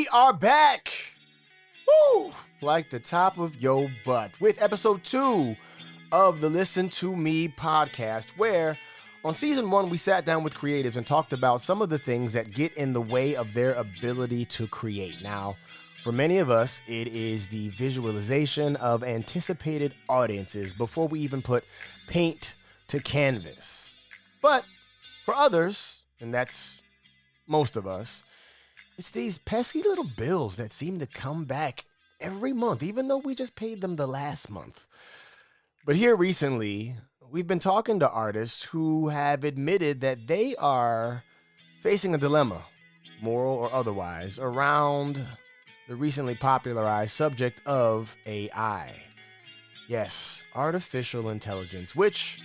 we are back. Woo! Like the top of your butt with episode 2 of the Listen to Me podcast, where on season 1 we sat down with creatives and talked about some of the things that get in the way of their ability to create. Now, for many of us, it is the visualization of anticipated audiences before we even put paint to canvas. But for others, and that's most of us, it's these pesky little bills that seem to come back every month, even though we just paid them the last month. But here recently, we've been talking to artists who have admitted that they are facing a dilemma, moral or otherwise, around the recently popularized subject of AI. Yes, artificial intelligence, which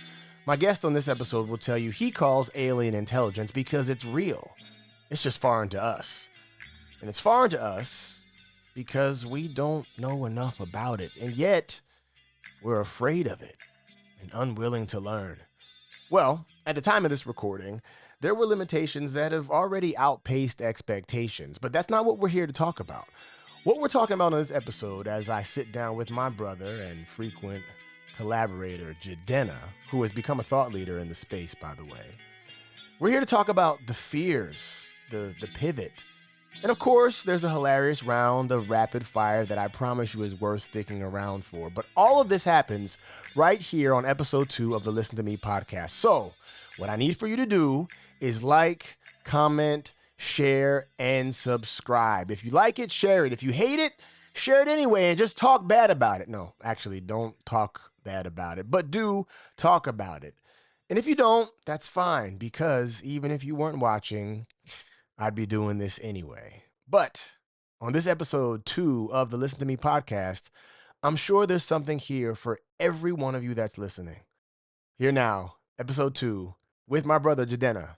my guest on this episode will tell you he calls alien intelligence because it's real. It's just foreign to us. And it's foreign to us because we don't know enough about it. And yet, we're afraid of it and unwilling to learn. Well, at the time of this recording, there were limitations that have already outpaced expectations. But that's not what we're here to talk about. What we're talking about in this episode, as I sit down with my brother and frequent collaborator, Jidenna, who has become a thought leader in the space, by the way. We're here to talk about the fears, the pivot. And of course, there's a hilarious round of rapid fire that I promise you is worth sticking around for. But all of this happens right here on episode 2 of the Listen to Me podcast. So what I need for you to do is like, comment, share, and subscribe. If you like it, share it. If you hate it, share it anyway and just talk bad about it. No, actually, don't talk bad about it, but do talk about it. And if you don't, that's fine, because even if you weren't watching, I'd be doing this anyway. But on this episode 2 of the Listen to Me podcast, I'm sure there's something here for every one of you that's listening. Here now, episode 2 with my brother Jidenna,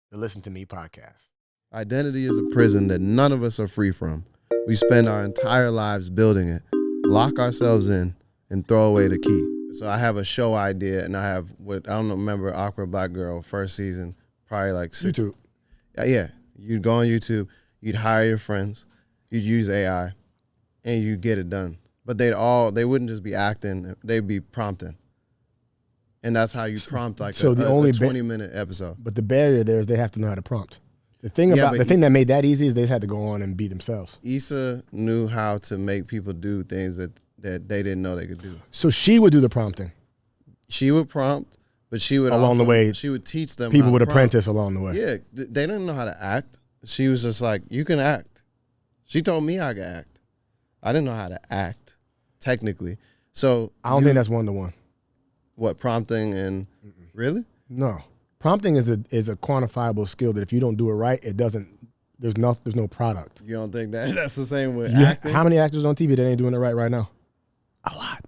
the Listen to Me podcast. Identity is a prison that none of us are free from. We spend our entire lives building it, lock ourselves in, and throw away the key. So I have a show idea, and I have what I don't remember, Awkward Black Girl, first season, probably like 6. YouTube. Yeah. You'd go on YouTube, you'd hire your friends, you'd use AI, and you'd get it done. But they wouldn't just be acting, they'd be prompting. And that's how you prompt like a 20-minute episode. But the barrier there is they have to know how to prompt. The thing that made that easy is they just had to go on and be themselves. Issa knew how to make people do things that they didn't know they could do. So she would do the prompting. She would prompt, but she would the way. She would teach them. People would apprentice along the way. Yeah, they didn't know how to act. She was just like, you can act. She told me I could act. I didn't know how to act technically. So I don't think that's 1-to-1. What, prompting and really? No. Prompting is a quantifiable skill that if you don't do it right, there's no product. You don't think that's the same with acting? How many actors on TV that ain't doing it right now? A lot.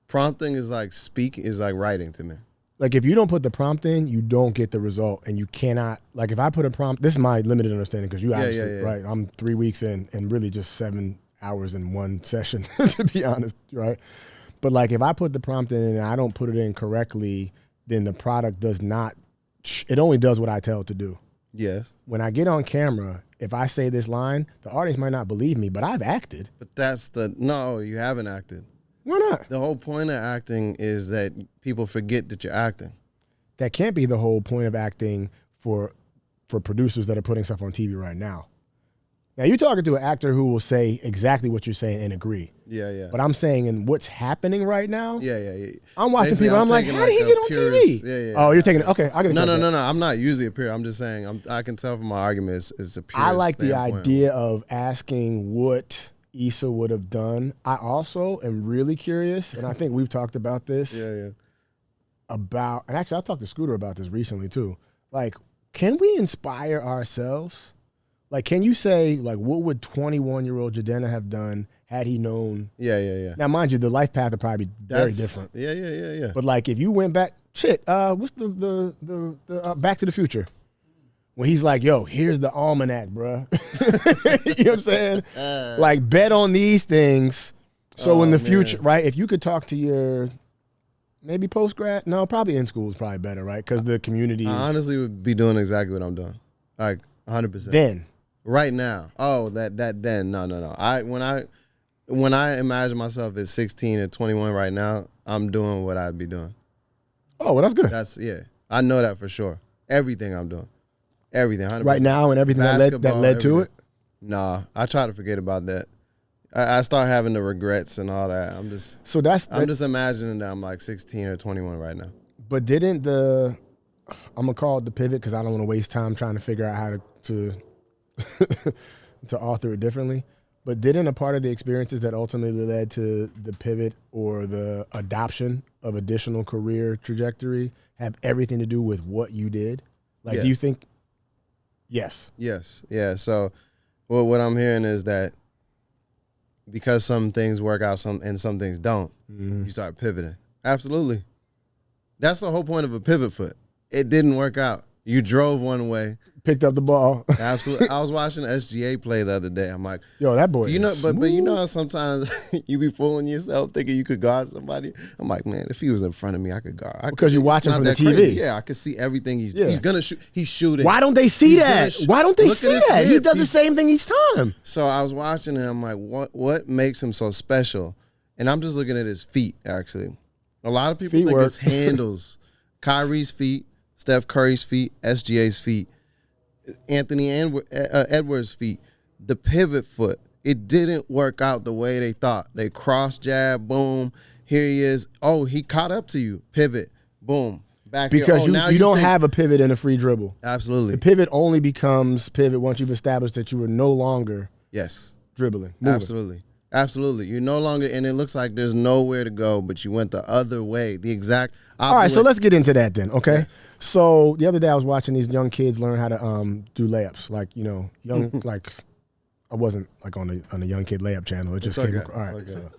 Prompting is like writing to me. Like if you don't put the prompt in, you don't get the result, and you cannot. Like if I put a prompt, this is my limited understanding because you obviously right. I'm 3 weeks in and really just 7 hours in one session to be honest, right? But like if I put the prompt in and I don't put it in correctly, then the product does not. It only does what I tell it to do. Yes. When I get on camera, if I say this line, the audience might not believe me, but I've acted. But no, you haven't acted. Why not? The whole point of acting is that people forget that you're acting. That can't be the whole point of acting for producers that are putting stuff on TV right now. Now, you're talking to an actor who will say exactly what you're saying and agree. Yeah. But I'm saying in what's happening right now. Yeah. I'm watching people. I'm like, how did he get on TV? Yeah. Oh, you're taking it. Okay, I get it. No. I'm not usually a peer. I'm just saying. I can tell from my argument it's a pure. I like the idea of asking what Issa would have done. I also am really curious, and I think we've talked about this. Yeah. And actually, I talked to Scooter about this recently too. Like, can we inspire ourselves? Like, can you say, like, what would 21-year-old Jidenna have done had he known? Yeah. Now, mind you, the life path would probably be very different. Yeah. But, like, if you went back, what's the Back to the Future? When he's like, yo, here's the almanac, bro. You know what I'm saying? Like, bet on these things. So in the future, right, if you could talk to your, maybe post-grad? No, probably in school is probably better, right? Because the community is. I honestly would be doing exactly what I'm doing. Like, 100%. Then. Right now. Oh, that then. No. When I imagine myself at 16 or 21 right now, I'm doing what I'd be doing. Oh, well, that's good. I know that for sure. Everything I'm doing. Everything, 100%. Right now and everything that led to it? Nah, I try to forget about that. I start having the regrets and all that. I'm just imagining that I'm like 16 or 21 right now. But didn't I'm gonna call it the pivot because I don't want to waste time trying to figure out how to to author it differently. But didn't a part of the experiences that ultimately led to the pivot or the adoption of additional career trajectory have everything to do with what you did? Like, do you think? Yes. Yes. Yeah. So, what I'm hearing is that because some things work out and some things don't, you start pivoting. Absolutely. That's the whole point of a pivot foot. It didn't work out. You drove one way. Picked up the ball. Absolutely. I was watching SGA play the other day. I'm like, yo, that boy. But you know how sometimes you be fooling yourself thinking you could guard somebody. I'm like, man, if he was in front of me, I could guard. Because you're watching from the TV. Crazy. Yeah, I could see everything he's gonna shoot. He's shooting. Why don't they see that? Why don't they see that? He does the same thing each time. So I was watching and I'm like, what makes him so special? And I'm just looking at his feet. Actually, a lot of people think it's handles. Kyrie's feet, Steph Curry's feet, SGA's feet. Anthony Edwards' feet, the pivot foot, it didn't work out the way they thought. They cross jab, boom, here he is. Oh, he caught up to you. Pivot, boom, back because here. You don't have a pivot in a free dribble. Absolutely. The pivot only becomes pivot once you've established that you are no longer dribbling. Moving. Absolutely. You're no longer, and it looks like there's nowhere to go, but you went the other way, the exact opposite. All right, so let's get into that then, okay? Yes. So the other day I was watching these young kids learn how to do layups. Like, young, like, I wasn't like on a young kid layup channel. It just came across. All right, so,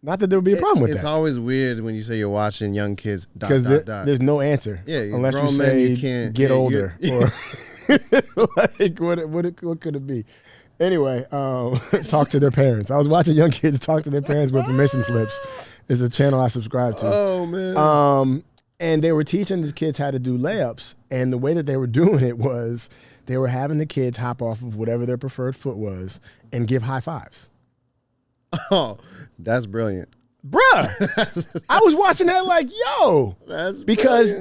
not that there would be a problem with that. It's always weird when you say you're watching young kids, because there's no answer. Yeah, unless you say get older. Or like, what could it be? Anyway, talk to their parents. I was watching young kids talk to their parents with permission slips. It's a channel I subscribe to. Oh, man. And they were teaching these kids how to do layups. And the way that they were doing it was they were having the kids hop off of whatever their preferred foot was and give high fives. Oh, that's brilliant. Bruh, I was watching that like, yo, that's because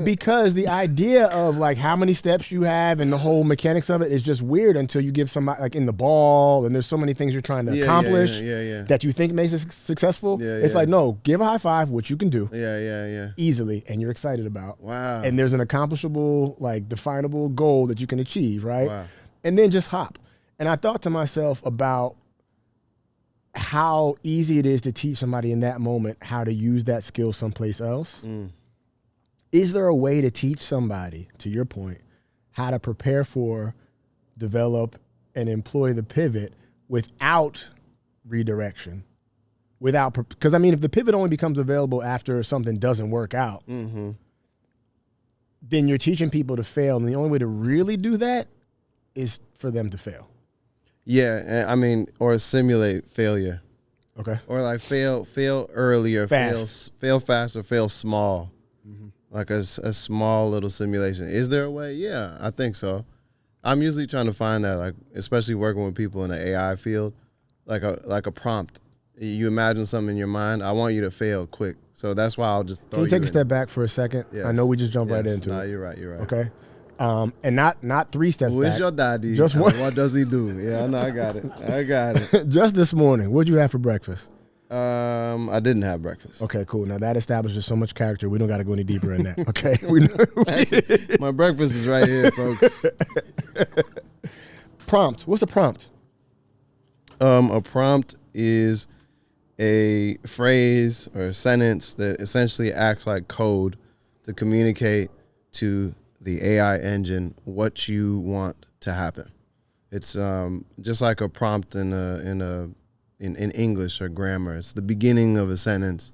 the idea of like how many steps you have and the whole mechanics of it is just weird until you give somebody like in the ball and there's so many things you're trying to accomplish that you think makes it successful. It's like, no, give a high five, which you can do easily and you're excited about. Wow. And there's an accomplishable, like definable goal that you can achieve, right? Wow. And then just hop. And I thought to myself about how easy it is to teach somebody in that moment how to use that skill someplace else. Is there a way to teach somebody, to your point, how to prepare for, develop, and employ the pivot without redirection? Because I mean, if the pivot only becomes available after something doesn't work out, then you're teaching people to fail. And the only way to really do that is for them to fail. Yeah, I mean, or simulate failure. Okay. Or like fail earlier, fail fast, or fail small. Like a small little simulation. Is there a way? Yeah, I think so. I'm usually trying to find that, like especially working with people in the AI field, like a prompt. You imagine something in your mind. I want you to fail quick. So that's why I'll just throw you. Can you take a step back for a second? Yes. I know we just jumped right into it. You're right. Okay. And not 3 steps back. Who is your daddy? Just one. What does he do? Yeah, I know. I got it. Just this morning, what'd you have for breakfast? I didn't have breakfast. Okay, cool. Now that establishes so much character. We don't got to go any deeper in that. Okay. Actually, my breakfast is right here, folks. Prompt. What's a prompt? A prompt is a phrase or a sentence that essentially acts like code to communicate to the AI engine what you want to happen. It's just like a prompt in English or grammar. It's the beginning of a sentence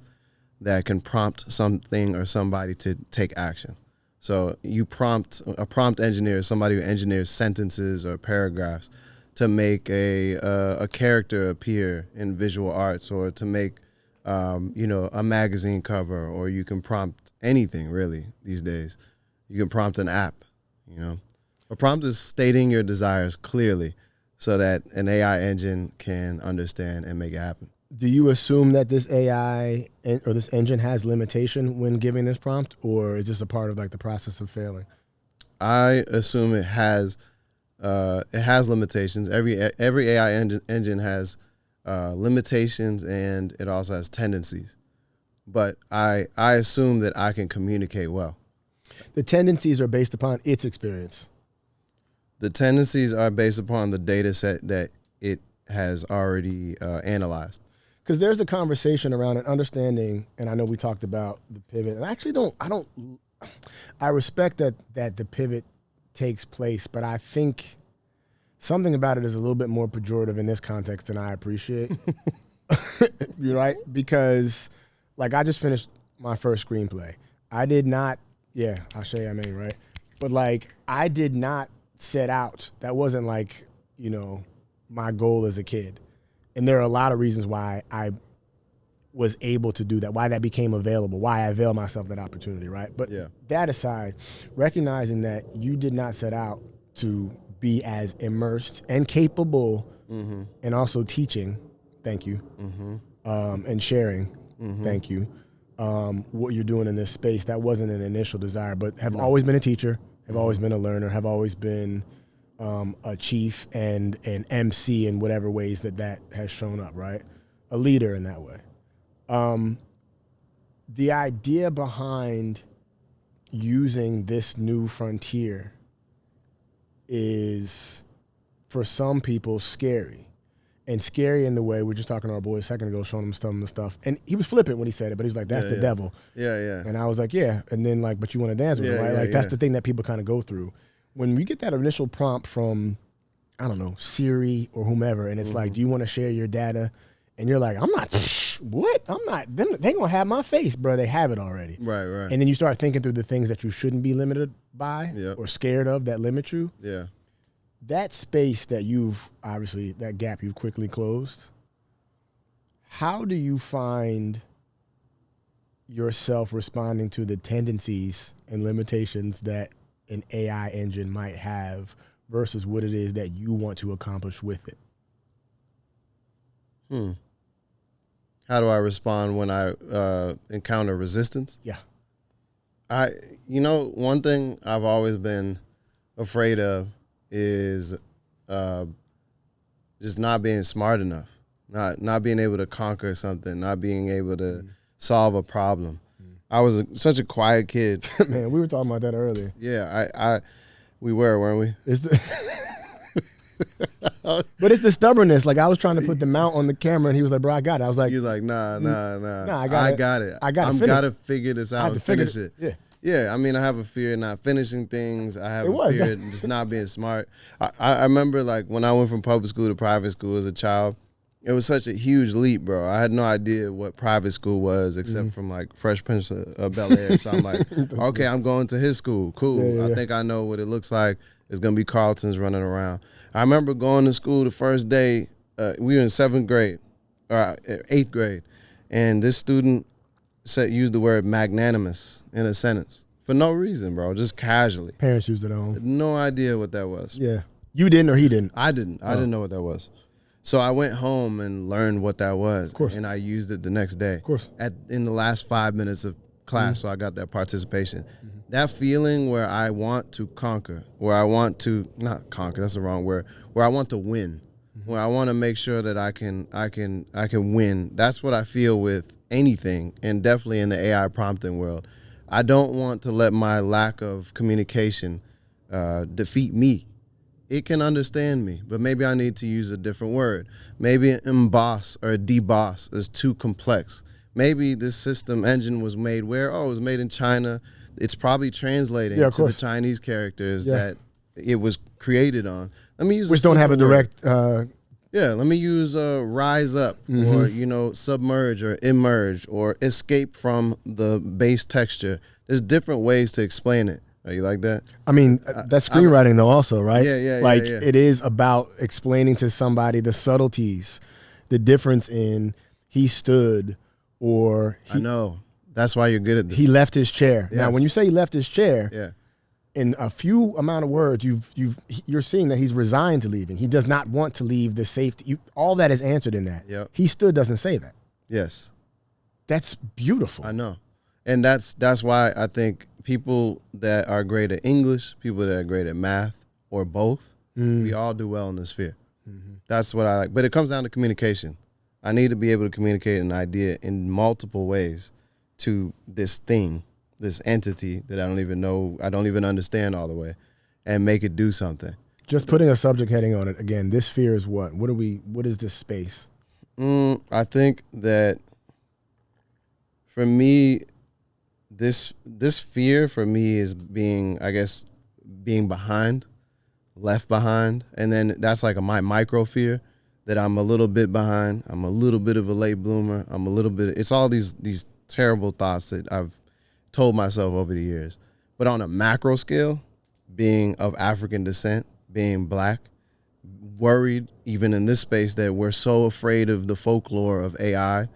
that can prompt something or somebody to take action. So a prompt engineer is somebody who engineers sentences or paragraphs to make a character appear in visual arts, or to make a magazine cover, or you can prompt anything really these days. You can prompt an app, A prompt is stating your desires clearly. so that an AI engine can understand and make it happen. Do you assume that this AI or this engine has limitation when giving this prompt, or is this a part of like the process of failing? I assume it has limitations. Every AI engine has limitations, and it also has tendencies. But I assume that I can communicate well. The tendencies are based upon its experience. The tendencies are based upon the data set that it has already analyzed. Because there's the conversation around an understanding, and I know we talked about the pivot, and I respect that the pivot takes place, but I think something about it is a little bit more pejorative in this context than I appreciate. You're right, because like I just finished my first screenplay. I did not, right? But like I did not set out. That wasn't like, my goal as a kid. And there are a lot of reasons why I was able to do that, why that became available, why I availed myself that opportunity, right? But that aside, recognizing that you did not set out to be as immersed and capable and also teaching, thank you, and sharing, thank you, what you're doing in this space, that wasn't an initial desire, but have always been a teacher, have always been a learner, have always been a chief and an MC in whatever ways that has shown up, right? A leader in that way. The idea behind using this new frontier is, for some people, scary. And scary in the way, we were just talking to our boy a second ago, showing him some of the stuff. And he was flippant when he said it, but he was like, that's the devil. Yeah. And I was like, yeah. And then like, but you want to dance with him, right? That's the thing that people kind of go through. When we get that initial prompt from, I don't know, Siri or whomever, and it's like, do you want to share your data? And you're like, I'm not, what? I'm not, they going to have my face, bro. They have it already. Right. And then you start thinking through the things that you shouldn't be limited by or scared of that limit you. Yeah. That space that that gap you've quickly closed, how do you find yourself responding to the tendencies and limitations that an AI engine might have versus what it is that you want to accomplish with it? How do I respond when I encounter resistance? Yeah. One thing I've always been afraid of is just not being smart enough, not being able to conquer something, not being able to solve a problem. I was such a quiet kid. Man, we were talking about that earlier. Yeah, we were, weren't we? But it's the stubbornness. Like I was trying to put the mount on the camera, and he was like, "Bro, I got it." I was like, "You're like, nah. I got it. I got it. I'm gotta figure this out and finish it." Yeah. I mean, I have a fear of not finishing things. I have a fear of just not being smart. I remember like when I went from public school to private school as a child, it was such a huge leap, bro. I had no idea what private school was except from like Fresh Prince of Bel-Air. So I'm like, okay, I'm going to his school. Cool. I think I know what it looks like. It's going to be Carlton's running around. I remember going to school the first day. We were in 7th grade, or 8th grade, and this student used the word magnanimous in a sentence for no reason, bro, just casually. Parents used it on. No idea what that was. Yeah. You didn't or he didn't? I didn't. I didn't know what that was. So I went home and learned what that was. Of course. And I used it the next day. Of course. In the last 5 minutes of class, so I got that participation. That feeling where I want to conquer, where I want to, not conquer, that's the wrong word, where I want to win, where I want to make sure that I can win. That's what I feel with anything, and definitely in the AI prompting world. I don't want to let my lack of communication defeat me. It can understand me, but maybe I need to use a different word. Maybe an emboss or a deboss is too complex. Maybe this system engine was made where, it was made in China. It's probably translating to the Chinese characters that it was created on. Let me use which don't have a direct. Let me use rise up or submerge or emerge or escape from the base texture. There's different ways to explain it. Are you like that? I mean, that's screenwriting though also, right? Yeah. Like it is about explaining to somebody the subtleties, the difference in he stood or I know. That's why you're good at this. He left his chair. Yes. Now, when you say he left his chair, in a few amount of words, you're seeing that he's resigned to leaving. He does not want to leave the safety. All that is answered in that. Yep. He still doesn't say that. Yes. That's beautiful. I know. And that's why I think people that are great at English, people that are great at math, or both, we all do well in this sphere. Mm-hmm. That's what I like. But it comes down to communication. I need to be able to communicate an idea in multiple ways to this thing, this entity that I don't even know, I don't even understand all the way, and make it do something. Just putting a subject heading on it, again, this sphere is what? What is this space? I think that for me, this fear for me is being behind, left behind. And then that's like my micro fear that I'm a little bit behind. I'm a little bit of a late bloomer. It's all these terrible thoughts that I've told myself over the years. But on a macro scale, being of African descent, being black, worried even in this space that we're so afraid of the folklore of AI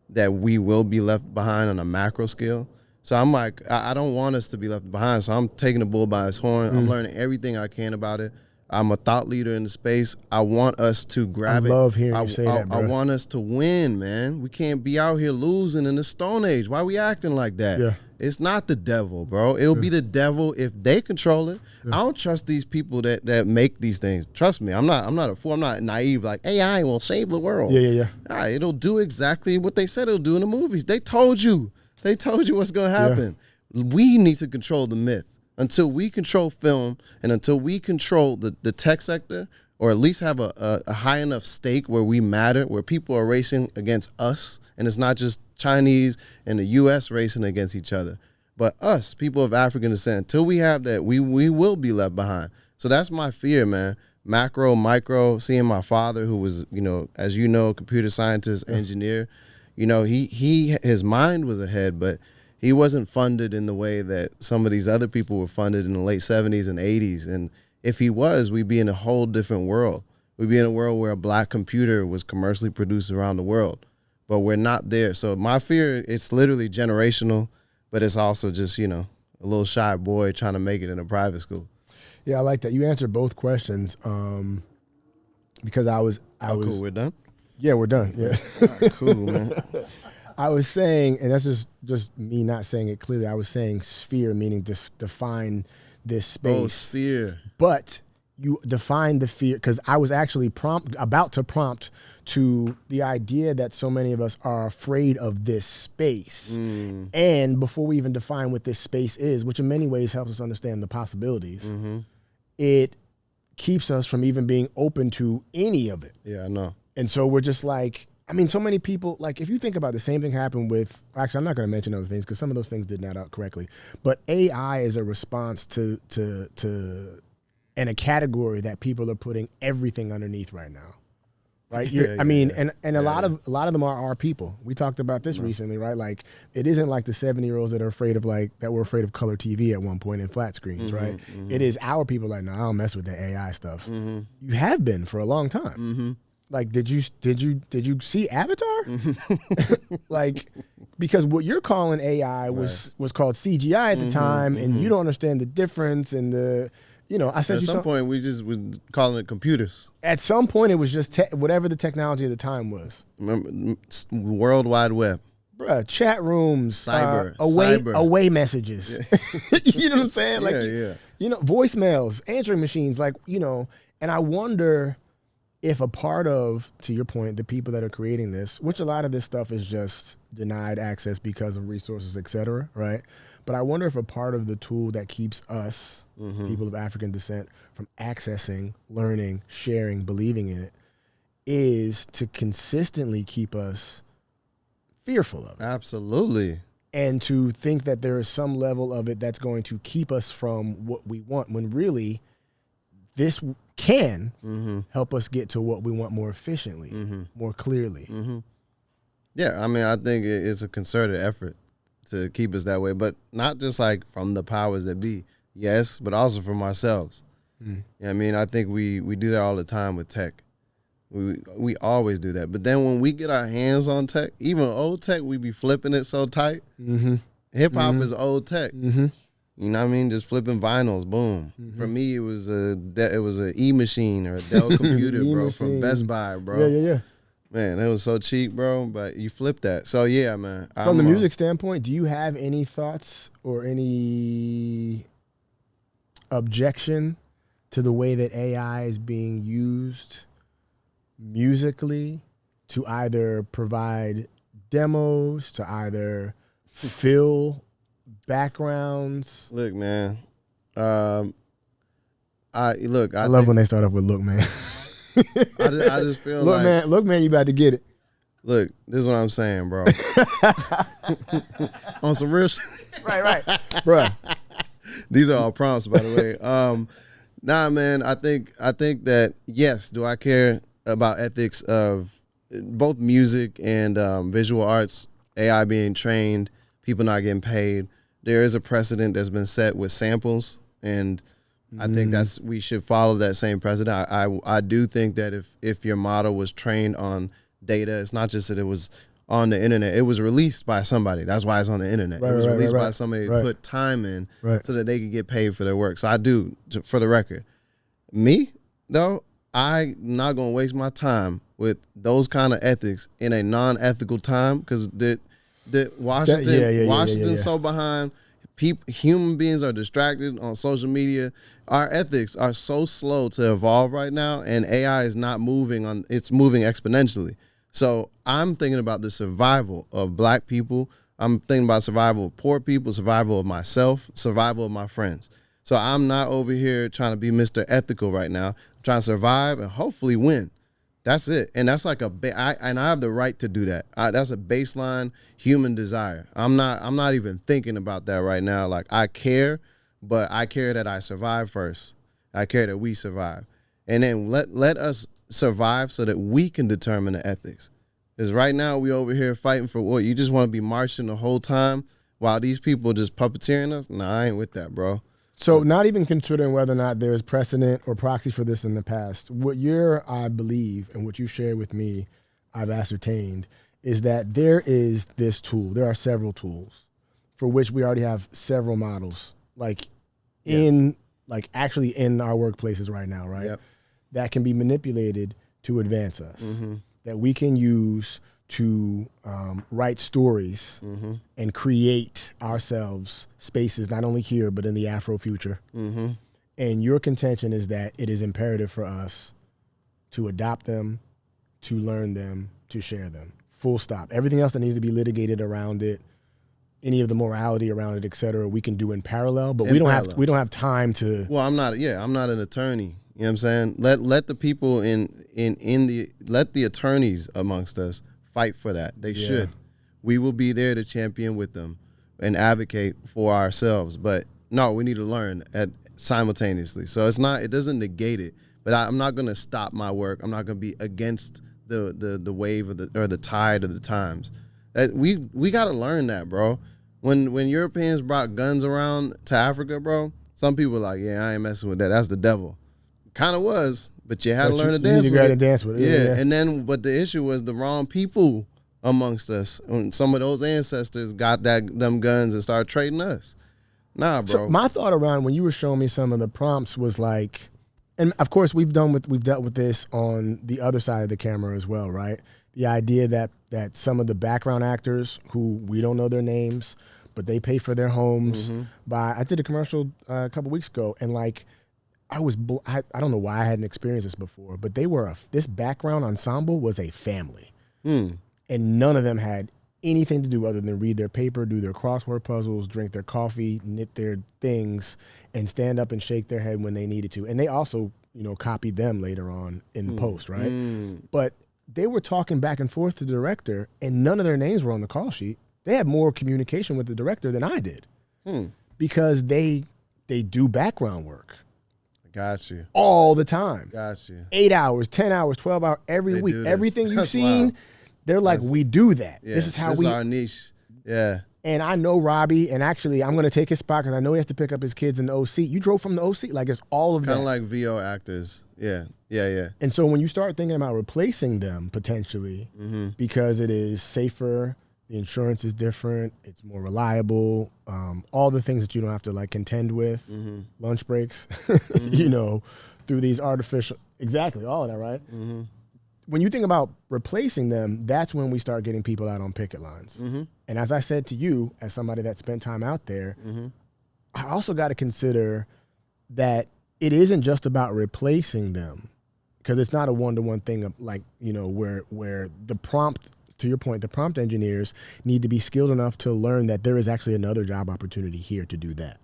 that we will be left behind on a macro scale. So I'm like, I don't want us to be left behind. So I'm taking the bull by its horn. I'm learning everything I can about it. I'm a thought leader in the space. I want us to grab it. I love hearing you say that, bro. I want us to win, man. We can't be out here losing in the Stone Age. Why are we acting like that? Yeah. It's not the devil, bro. It'll be the devil if they control it. I don't trust these people that make these things. Trust me, I'm not a fool. I'm not naive. Like AI will save the world. Yeah. It'll do exactly what they said it'll do in the movies. They told you what's going to happen. Yeah. We need to control the myth. Until we control film and until we control the tech sector, or at least have a high enough stake where we matter, where people are racing against us, and it's not just Chinese and the U.S. racing against each other, but us, people of African descent. Until we have that, we will be left behind. So that's my fear, man. Macro, micro, seeing my father, who was, as you know, computer scientist, engineer, his mind was ahead, but he wasn't funded in the way that some of these other people were funded in the late 70s and 80s. And if he was, we'd be in a whole different world. We'd be in a world where a black computer was commercially produced around the world. But we're not there. So my fear, it's literally generational, but it's also just, a little shy boy trying to make it in a private school. Yeah, I like that. You answered both questions because I was cool, we're done? Yeah, we're done. Yeah. All right, cool, man. I was saying, and that's just me not saying it clearly, I was saying sphere, meaning just define this space. Oh, sphere. But you define the fear, because I was actually about to prompt to the idea that so many of us are afraid of this space. And before we even define what this space is, which in many ways helps us understand the possibilities, it keeps us from even being open to any of it. Yeah, I know. And so we're just like, so many people, like if you think about the same thing happened with, actually I'm not going to mention other things because some of those things didn't add up correctly, but AI is a response to and a category that people are putting everything underneath right now. Right? And a lot of them are our people. We talked about this recently, right? Like it isn't like the 7-year-olds that are afraid of that were afraid of color TV at one point and flat screens, right? It is our people like, no, I don't mess with the AI stuff. You have been for a long time. Like, did you see Avatar? Like, because what you're calling AI was called CGI at the time, and you don't understand the difference and the, I said at some point we just was calling it computers. At some point it was just whatever the technology at the time was. Remember, World Wide Web. Bruh, chat rooms, cyber, away messages. Yeah. You know what I'm saying? Like, voicemails, answering machines, like, and I wonder if a part of, to your point, the people that are creating this, which a lot of this stuff is just denied access because of resources, et cetera, right? But I wonder if a part of the tool that keeps us, people of African descent, from accessing, learning, sharing, believing in it, is to consistently keep us fearful of it. Absolutely. And to think that there is some level of it that's going to keep us from what we want, when really this can help us get to what we want more efficiently, more clearly. Yeah, I think it's a concerted effort to keep us that way, but not just like from the powers that be, yes, but also from ourselves. I think we do that all the time with tech. We always do that. But then when we get our hands on tech, even old tech, we be flipping it so tight. Hip-hop is old tech. You know what I mean? Just flipping vinyls, boom. For me, it was a E-machine or a Dell computer, bro, from Best Buy, bro. Yeah. Man, it was so cheap, bro, but you flip that. So, yeah, man. From the music standpoint, do you have any thoughts or any objection to the way that AI is being used musically to either provide demos, to either fill backgrounds? Look, man. I love when they start off with "look, man." I just feel look, man, you about to get it. Look, this is what I'm saying, bro. On some real shit. Right, bro. These are all prompts, by the way. Nah, man. I think that yes. Do I care about ethics of both music and visual arts? AI being trained, people not getting paid. There is a precedent that's been set with samples, and I think we should follow that same precedent. I do think that if your model was trained on data, it's not just that it was on the internet. It was released by somebody. That's why it's on the internet. It was released by somebody to put time in so that they could get paid for their work. So I do, for the record. Me, though, I'm not going to waste my time with those kind of ethics in a non-ethical time, because Washington's so behind. Human beings are distracted on social media. Our ethics are so slow to evolve right now, and AI is not moving it's moving exponentially. So I'm thinking about the survival of Black people. I'm thinking about survival of poor people, survival of myself, survival of my friends. So I'm not over here trying to be Mr. Ethical right now. I'm trying to survive and hopefully win. That's it. And that's like I have the right to do that. That's a baseline human desire. I'm not even thinking about that right now. Like, I care, but I care that I survive first. I care that we survive. And then let us survive so that we can determine the ethics. Because right now we over here fighting for what? You just want to be marching the whole time while these people just puppeteering us? Nah, I ain't with that, bro. So not even considering whether or not there's precedent or proxy for this in the past, what I believe, and what you shared with me, I've ascertained, is that there is this tool. There are several tools for which we already have several models, actually in our workplaces right now, right? Yep. That can be manipulated to advance us, that we can use to write stories and create ourselves spaces, not only here, but in the Afro future. And your contention is that it is imperative for us to adopt them, to learn them, to share them. Full stop. Everything else that needs to be litigated around it, any of the morality around it, et cetera, we can do in parallel, but we don't have time to. Well, I'm not an attorney. You know what I'm saying? Let the people let the attorneys amongst us fight for that. They should. We will be there to champion with them and advocate for ourselves. But no, we need to learn simultaneously. So it doesn't negate it. But I'm not going to stop my work. I'm not going to be against the wave or the tide of the times. We got to learn that, bro. When Europeans brought guns around to Africa, bro, some people were like, yeah, I ain't messing with that. That's the devil. Kind of was, but you had to learn to dance with it. Dance with it. Yeah, and then, but the issue was the wrong people amongst us. When some of those ancestors got them guns and started trading us. Nah, bro. So my thought around when you were showing me some of the prompts was like, and of course we've dealt with this on the other side of the camera as well, right? The idea that some of the background actors who we don't know their names, but they pay for their homes I did a commercial a couple weeks ago, and like, I don't know why I hadn't experienced this before, but this background ensemble was a family. And none of them had anything to do other than read their paper, do their crossword puzzles, drink their coffee, knit their things, and stand up and shake their head when they needed to. And they also, copied them later on in the post, right? But they were talking back and forth to the director, and none of their names were on the call sheet. They had more communication with the director than I did because they do background work. Got you. All the time. Got you. 8 hours, 10 hours, 12 hours, every week. Everything you've seen, they're like, we do that. Yeah, this is our niche. Yeah. And I know Robbie, and actually I'm going to take his spot because I know he has to pick up his kids in the OC. You drove from the OC? Like, it's all of that. Kind of like VO actors. Yeah. And so when you start thinking about replacing them potentially because it is safer, The insurance is different. It's more reliable. All the things that you don't have to like contend with, lunch breaks, you know, through these artificial, exactly, all of that, right? When you think about replacing them, that's when we start getting people out on picket lines. And as I said to you, as somebody that spent time out there, I also got to consider that it isn't just about replacing them, because it's not a one-to-one thing of like, you know, where the prompt, to your point, the prompt engineers need to be skilled enough to learn that there is actually another job opportunity here to do that.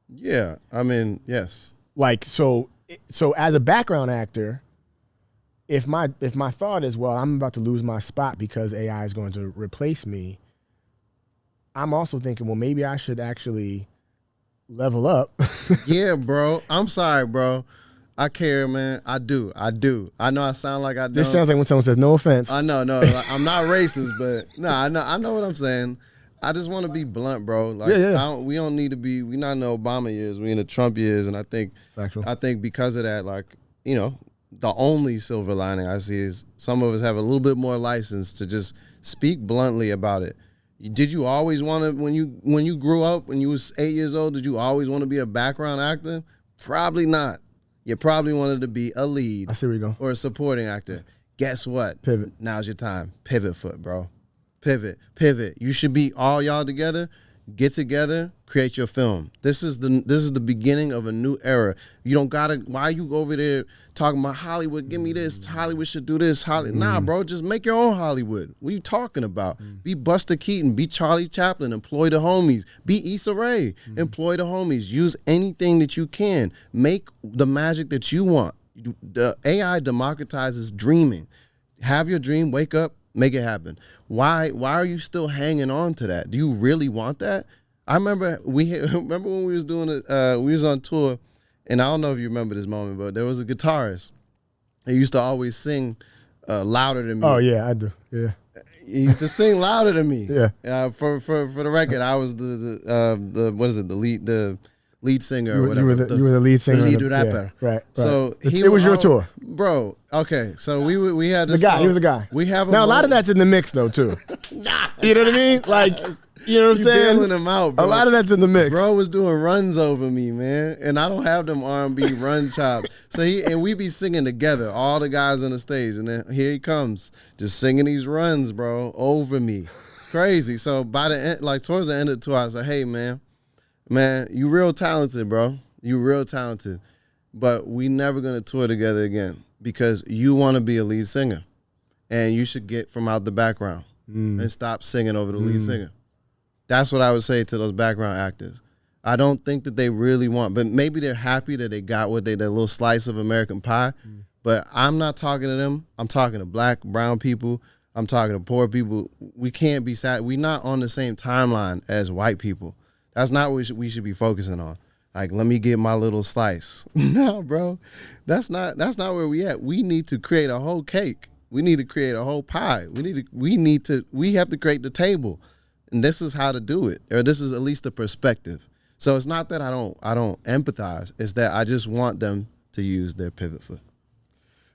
Yeah, I mean, yes. Like, so as a background actor, if my thought is, well, I'm about to lose my spot because AI is going to replace me, I'm also thinking, well, maybe I should actually level up. Yeah, bro. I'm sorry, bro. I care, man. I do. I know I sound like I don't. This sounds like when someone says, no offense. I know, no. I'm not racist, but no, I know what I'm saying. I just want to be blunt, bro. Like, we don't need to be. We not in the Obama years. We in the Trump years, and I think because of that, like, you know, the only silver lining I see is some of us have a little bit more license to just speak bluntly about it. Did you always want to, when you grew up, when you was 8 years old, did you always want to be a background actor? Probably not. You probably wanted to be a lead. I see where you go. Or a supporting actor. Guess what? Pivot. Now's your time. Pivot foot, bro. Pivot. You should be all y'all together. Get together. Create your film. This is the beginning of a new era. You don't gotta. Why you over there talking about Hollywood? Give me this. Hollywood should do this. Nah, bro. Just make your own Hollywood. What are you talking about? Be Buster Keaton. Be Charlie Chaplin. Employ the homies. Be Issa Rae. Employ the homies. Use anything that you can. Make the magic that you want. The AI democratizes dreaming. Have your dream. Wake up. Make it happen. Why are you still hanging on to that? Do you really want that? I remember when we was doing it. We was on tour, and I don't know if you remember this moment, but there was a guitarist. He used to always sing louder than me. Oh yeah, I do. Yeah. He used to sing louder than me. Yeah. For the record, I was the lead singer or whatever. You were the lead singer. The lead rapper. Yeah, right. So it was your tour, bro. Okay, so we had this the guy. song. He was the guy. We have now a lot of that's in the mix though too. Nah, you know what I mean? Like, you know what I'm saying? Bailing him out, bro. A lot of that's in the mix. Bro was doing runs over me, man, and I don't have them R&B run chops. So we be singing together, all the guys on the stage, and then here he comes, just singing these runs, bro, over me, crazy. So by the end, like towards the end of the tour, I was like, hey, man, you real talented, bro. You real talented, but we never gonna tour together again because you want to be a lead singer, and you should get from out the background and stop singing over the lead singer. That's what I would say to those background actors. I don't think that they really want, but maybe they're happy that they got their little slice of American pie. But I'm not talking to them. I'm talking to black, brown people. I'm talking to poor people. We can't be sad. We're not on the same timeline as white people. That's not what we should be focusing on. Like, let me get my little slice. No, bro, that's not where we at. We need to create a whole cake. We need to create a whole pie. We have to create the table. And this is how to do it, or this is at least a perspective. So it's not that I don't empathize. It's that I just want them to use their pivot foot.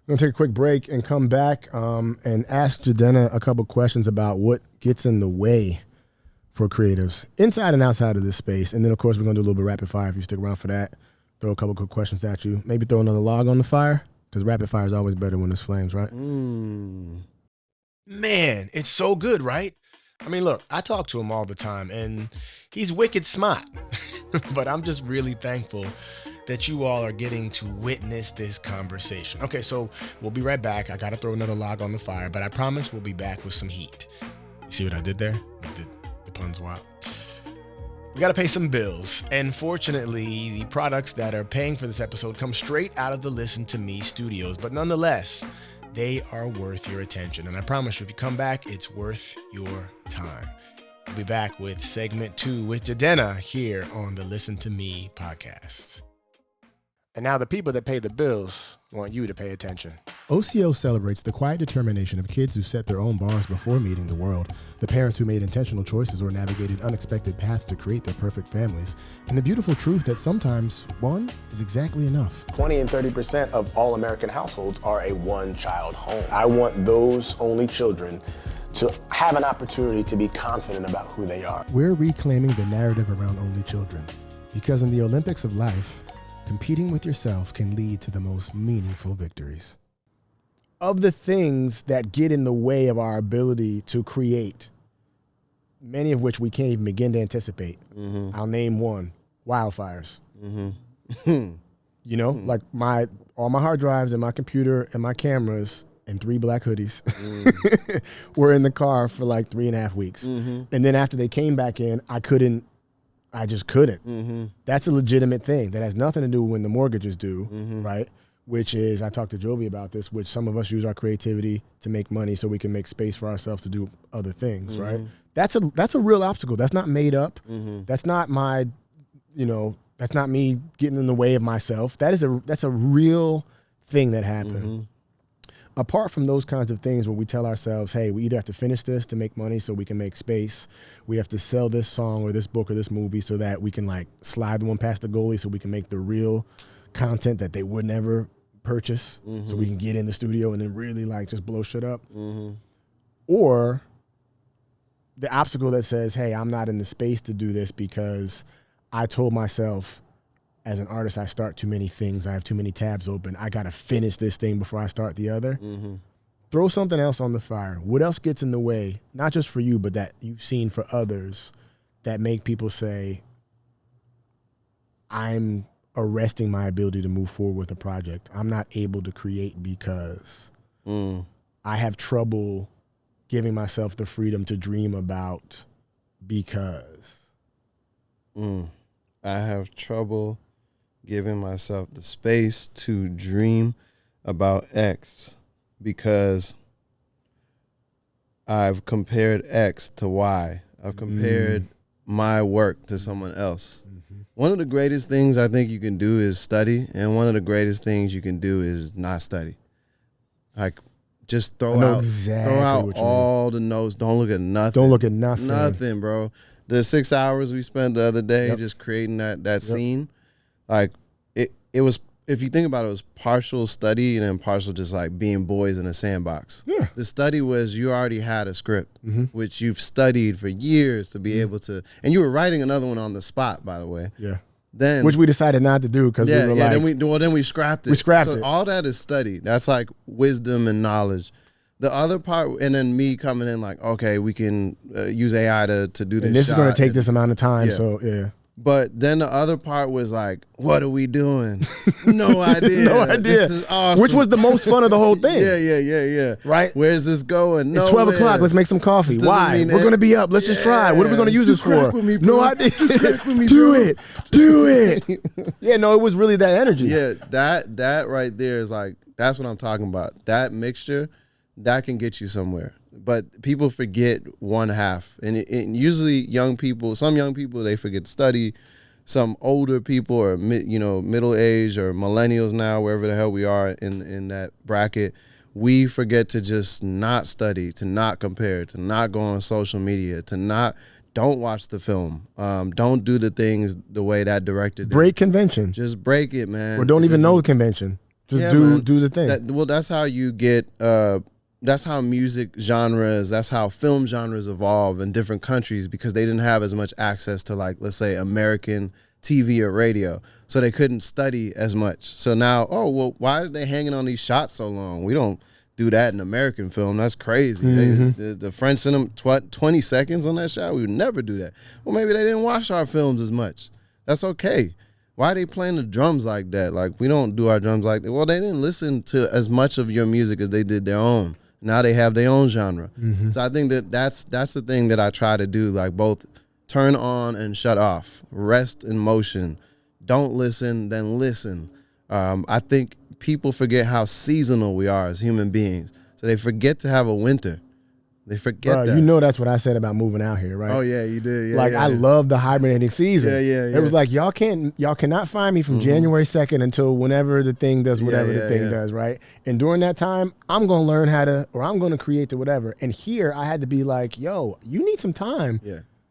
We're gonna take a quick break and come back and ask Jidenna a couple questions about what gets in the way for creatives inside and outside of this space. And then, of course, we're gonna do a little bit of rapid fire if you stick around for that. Throw a couple quick questions at you. Maybe throw another log on the fire, because rapid fire is always better when there's flames, right? Man, it's so good, right? I mean, look, I talk to him all the time, and he's wicked smart. But I'm just really thankful that you all are getting to witness this conversation. Okay, so we'll be right back. I got to throw another log on the fire, but I promise we'll be back with some heat. You see what I did there? The pun's wild. We got to pay some bills. And fortunately, the products that are paying for this episode come straight out of the Listen to Me studios. But nonetheless, they are worth your attention. And I promise you, if you come back, it's worth your time. We'll be back with segment 2 with Jidenna here on the Listen to Me podcast. And now the people that pay the bills want you to pay attention. OCO celebrates the quiet determination of kids who set their own bars before meeting the world, the parents who made intentional choices or navigated unexpected paths to create their perfect families, and the beautiful truth that sometimes one is exactly enough. 20 and 30% of all American households are a one-child home. I want those only children to have an opportunity to be confident about who they are. We're reclaiming the narrative around only children, because in the Olympics of life, competing with yourself can lead to the most meaningful victories. Of the things that get in the way of our ability to create, many of which we can't even begin to anticipate, I'll name one: wildfires. You know, like all my hard drives and my computer and my cameras and 3 black hoodies were in the car for like 3.5 weeks. And then after they came back in, I just couldn't. That's a legitimate thing that has nothing to do with when the mortgages due, right? Which is, I talked to Jorgie about this, which some of us use our creativity to make money so we can make space for ourselves to do other things, right? That's a real obstacle. That's not made up. That's not my, that's not me getting in the way of myself. That's a real thing that happened. Apart from those kinds of things where we tell ourselves, hey, we either have to finish this to make money so we can make space, we have to sell this song or this book or this movie so that we can like slide the one past the goalie so we can make the real content that they would never purchase, so we can get in the studio and then really like just blow shit up. Or the obstacle that says, hey, I'm not in the space to do this because I told myself, as an artist, I start too many things. I have too many tabs open. I got to finish this thing before I start the other. Throw something else on the fire. What else gets in the way, not just for you, but that you've seen for others that make people say, I'm arresting my ability to move forward with a project. I'm not able to create because I have trouble giving myself the freedom to dream about because. I have trouble giving myself the space to dream about X because I've compared X to Y. I've compared my work to someone else. One of the greatest things I think you can do is study, and one of the greatest things you can do is not study. Like, just throw out all the notes. Don't look at nothing. Don't look at nothing. Nothing, bro. The 6 hours we spent the other day just creating that scene, like it was, if you think about it, it was partial study and then partial just like being boys in a sandbox. The study was you already had a script, which you've studied for years to be able to, and you were writing another one on the spot, by the way. Then, which we decided not to do because we were like, then we scrapped it. So all that is study. That's like wisdom and knowledge. The other part, and then me coming in like, okay, we can use AI to do this. And this is going to take this amount of time. So But then the other part was like, what are we doing? No idea. No idea. This is awesome. Which was the most fun of the whole thing. Yeah. Right? Where's this going? It's 12 o'clock. Let's make some coffee. Why? We're going to be up. Let's just try. What are we going to use this for? No idea. Do it. Yeah, no, it was really that energy. Yeah, that right there is like, that's what I'm talking about. That mixture, that can get you somewhere. But people forget one half. And usually some young people, they forget to study. Some older people or middle age or millennials now, wherever the hell we are in that bracket, we forget to just not study, to not compare, to not go on social media, don't watch the film. Don't do the things the way that director did. Break convention. Just break it, man. Or don't even know the convention. Just do the thing. That's how you get that's how music genres, that's how film genres evolve in different countries because they didn't have as much access to, like, let's say American TV or radio. So they couldn't study as much. So now, why are they hanging on these shots so long? We don't do that in American film. That's crazy. The French sent them 20 seconds on that shot. We would never do that. Well, maybe they didn't watch our films as much. That's okay. Why are they playing the drums like that? Like, we don't do our drums like that. Well, they didn't listen to as much of your music as they did their own. Now they have their own genre. So I think that's the thing that I try to do, like both turn on and shut off, rest in motion, don't listen, then listen. I think people forget how seasonal we are as human beings. So they forget to have a winter. They forget that. You know that's what I said about moving out here, right? Oh yeah, you did. I love the hibernating season. Yeah. It was like y'all cannot find me from January 2nd until whenever the thing does whatever the thing does, right? And during that time, I'm gonna learn I'm gonna create the whatever. And here I had to be like, yo, you need some time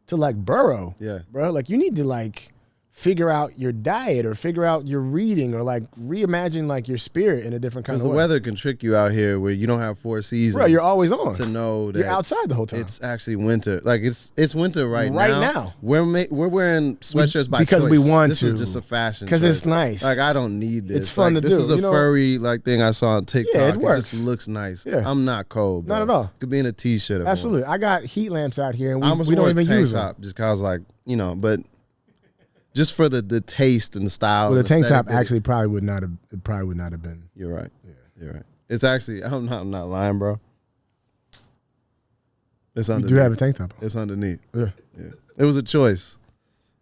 to like burrow. Yeah. Bro. Like you need to like figure out your diet or figure out your reading or like reimagine like your spirit in a different kind of way. Because the weather can trick you out here where you don't have 4 seasons. Bro, you're always on. To know that you're outside the whole time. It's actually winter. Like it's winter right now. Right now. We're wearing sweatshirts by because choice. we want this to. This is just a fashion because it's nice. Like I don't need this. It's fun like, to this do. This is a furry like thing I saw on TikTok. Yeah, it works. Just looks nice. Yeah. I'm not cold, bro. Not at all. Could be in a t-shirt. Absolutely. I got heat lamps out here and I almost we don't wore even a tank use top them. just cause like, but just for the taste and style. Well, the tank top aesthetic, actually probably would not have been. You're right. Yeah. You're right. It's actually I'm not lying, bro. It's You underneath. do have a tank top on. It's underneath. Yeah. Yeah. It was a choice.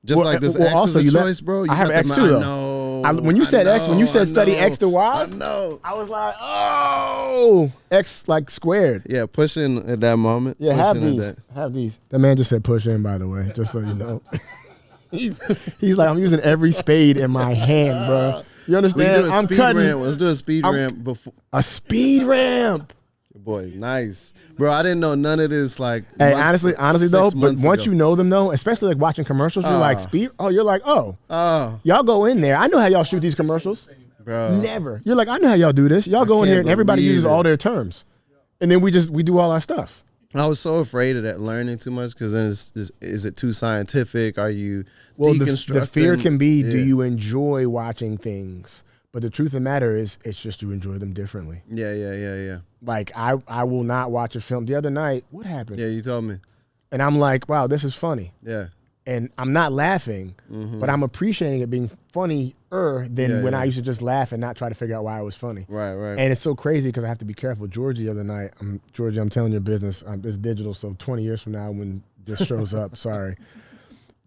Just like this X also, is a you choice, bro. You I have got X the- too, though. I know. When you said X, when you said study X to Y, I know. I was like, oh, X like squared. Yeah, push in at that moment. Yeah, Push have in at these. that. Have these. That man just said push in, by the way, just so you know. he's like, I'm using every spade in my hand, bro. You We do understand? a I'm speed cutting ramp. Let's do a speed ramp before. a speed ramp. Your boy, nice, bro. I didn't know none of this. Like, Hey, months- honestly though, 6 but months once ago. you know them though, especially like watching commercials, you're like speed. Oh, you're like, oh, Oh, y'all go in there. I know how y'all shoot these commercials. bro. Never. You're like, I know how y'all do this. Y'all go in can't here and everybody believe uses it. all their terms, and then we do all our stuff. I was so afraid of that learning too much because then is it too scientific? Are you Well, deconstructing? the fear can be, do Yeah. you enjoy watching things? But the truth of the matter is, it's just you enjoy them differently. Yeah. Like, I will not watch a film. The other night, what happened? Yeah, you told me. And I'm like, wow, this is funny. Yeah. And I'm not laughing, but I'm appreciating it being funnier than when I used to just laugh and not try to figure out why it was funny. Right. And it's so crazy because I have to be careful. Jorgie the other night, Jorgie, I'm telling your business. It's digital, so 20 years from now when this shows up, sorry.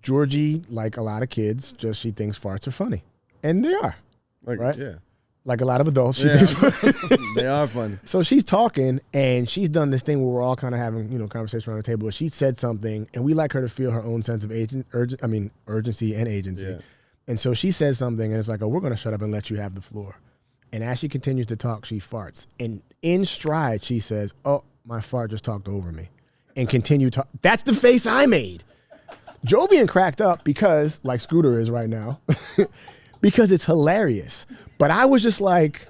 Jorgie, like a lot of kids, she thinks farts are funny. And they are. Like, Right? Yeah. Like a lot of adults, she Yeah. thinks They are funny. So she's talking, and she's done this thing where we're all kind of having, conversation around the table. She said something, and we like her to feel her own sense of urgency and agency. Yeah. And so she says something, and it's like, oh, we're going to shut up and let you have the floor. And as she continues to talk, she farts. And in stride, she says, oh, my fart just talked over me. And continue talk. That's the face I made. Jovian cracked up because, like Scooter is right now, because it's hilarious. But I was just like,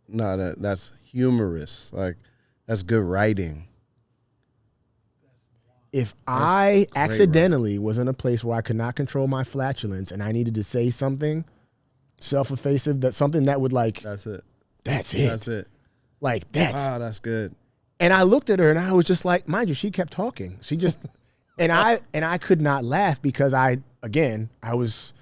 No, that's humorous. Like, that's good writing. if I great accidentally was in a place where I could not control my flatulence and I needed to say something self-effacing, something that would like, That's it. that's it. That's it. Like, that's. Ah, that's good. And I looked at her and I was just like, mind you, she kept talking. She just, and I could not laugh because I was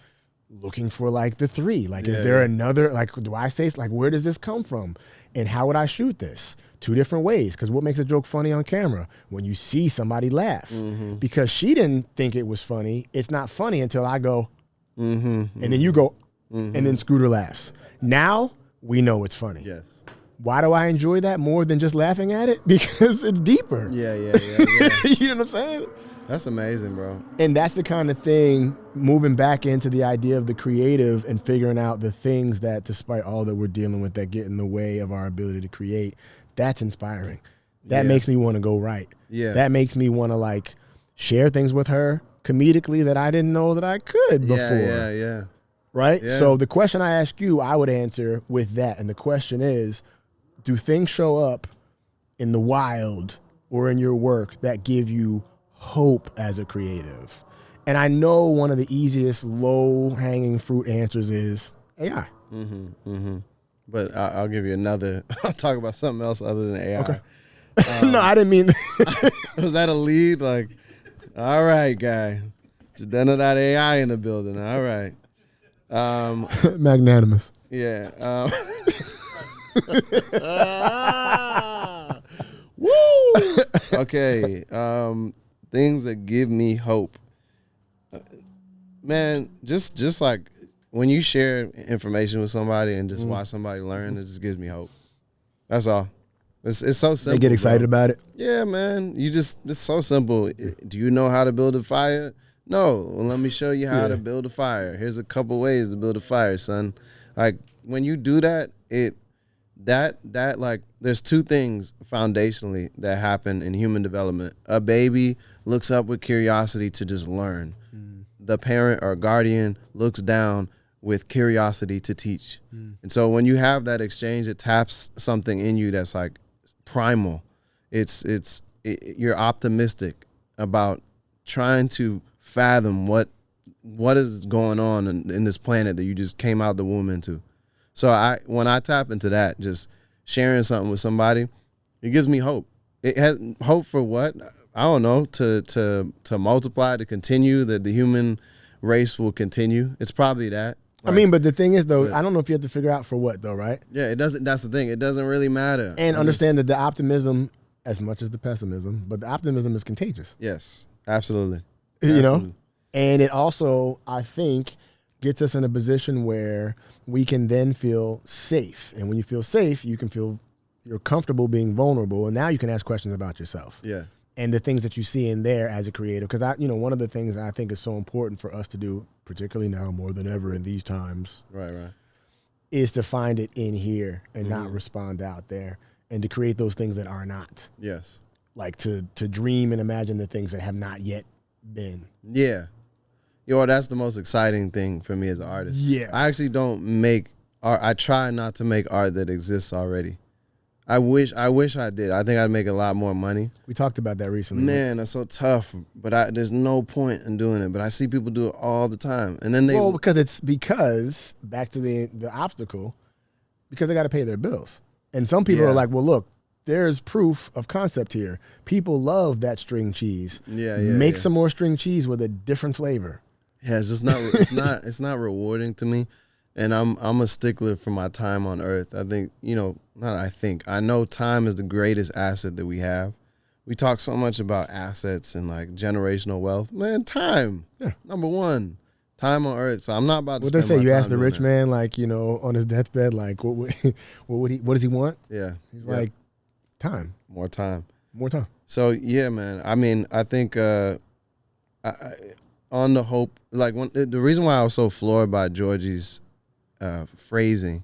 looking for like the 3. Like, is there another, like, do I say, like, where does this come from? And how would I shoot this? 2 different ways. Because what makes a joke funny on camera? When you see somebody laugh. Because she didn't think it was funny. It's not funny until I go, and then you go, and then Scooter laughs. Now we know it's funny. Yes. Why do I enjoy that more than just laughing at it? Because it's deeper. Yeah. You know what I'm saying? That's amazing, bro. And that's the kind of thing, moving back into the idea of the creative and figuring out the things that, despite all that we're dealing with, that get in the way of our ability to create, that's inspiring. That makes me want to go write. Yeah. That makes me want to like share things with her comedically that I didn't know that I could before. Yeah. Right? Yeah. So the question I ask you, I would answer with that. And the question is, do things show up in the wild or in your work that give you hope as a creative? And I know one of the easiest low-hanging fruit answers is AI. But I'll give you another. I'll talk about something else other than AI. Okay. No, I didn't mean Was that a lead? Like, all right, guy. Jidenna.ai in the building. All right. magnanimous. Yeah. Woo! Okay. Things that give me hope. Man, just like when you share information with somebody and just watch somebody learn, it just gives me hope. That's all. It's so simple. They get excited bro. about it. Yeah, man. It's so simple. Do you know how to build a fire? No. Well, let me show you how to build a fire. Here's a couple ways to build a fire, son. Like, when you do that, that like, there's 2 things foundationally that happen in human development. A baby looks up with curiosity to just learn. the parent or guardian looks down with curiosity to teach. And so when you have that exchange, it taps something in you that's like primal. You're optimistic about trying to fathom what is going on in this planet that you just came out the womb into. So when I tap into that, just sharing something with somebody, it gives me hope. It has hope for what? I don't know, to multiply, to continue, that the human race will continue. It's probably that. I mean, but the thing is, though, I don't know if you have to figure out for what, though, right? Yeah, it doesn't. That's the thing. It doesn't really matter. And understand that the optimism, as much as the pessimism, but the optimism is contagious. Yes, absolutely. You know? And it also, I think, gets us in a position where we can then feel safe. And when you feel safe, you're comfortable being vulnerable. And now you can ask questions about yourself. Yeah. And the things that you see in there as a creator. Because one of the things I think is so important for us to do, particularly now more than ever in these times, right, is to find it in here and not respond out there, and to create those things that are not. Yes. Like to dream and imagine the things that have not yet been. Yeah. That's the most exciting thing for me as an artist. Yeah. I actually don't make art. I try not to make art that exists already. I wish I did. I think I'd make a lot more money. We talked about that recently. Man, that's so tough. But there's no point in doing it. But I see people do it all the time, and then because back to the obstacle, because they got to pay their bills, and some people are like, well, look, there's proof of concept here. People love that string cheese. Make some more string cheese with a different flavor. Yeah, it's just not. It's not rewarding to me. And I'm a stickler for my time on Earth. I think, I know time is the greatest asset that we have. We talk so much about assets and like generational wealth. Man, time. Yeah. Number one. Time on Earth. So I'm not about to what they say, you ask the rich that. man, like, on his deathbed, like, what does he want? Yeah. He's like, time. More time. More time. So yeah, man. I mean, I think on the hope, like the reason why I was so floored by Jorgie's phrasing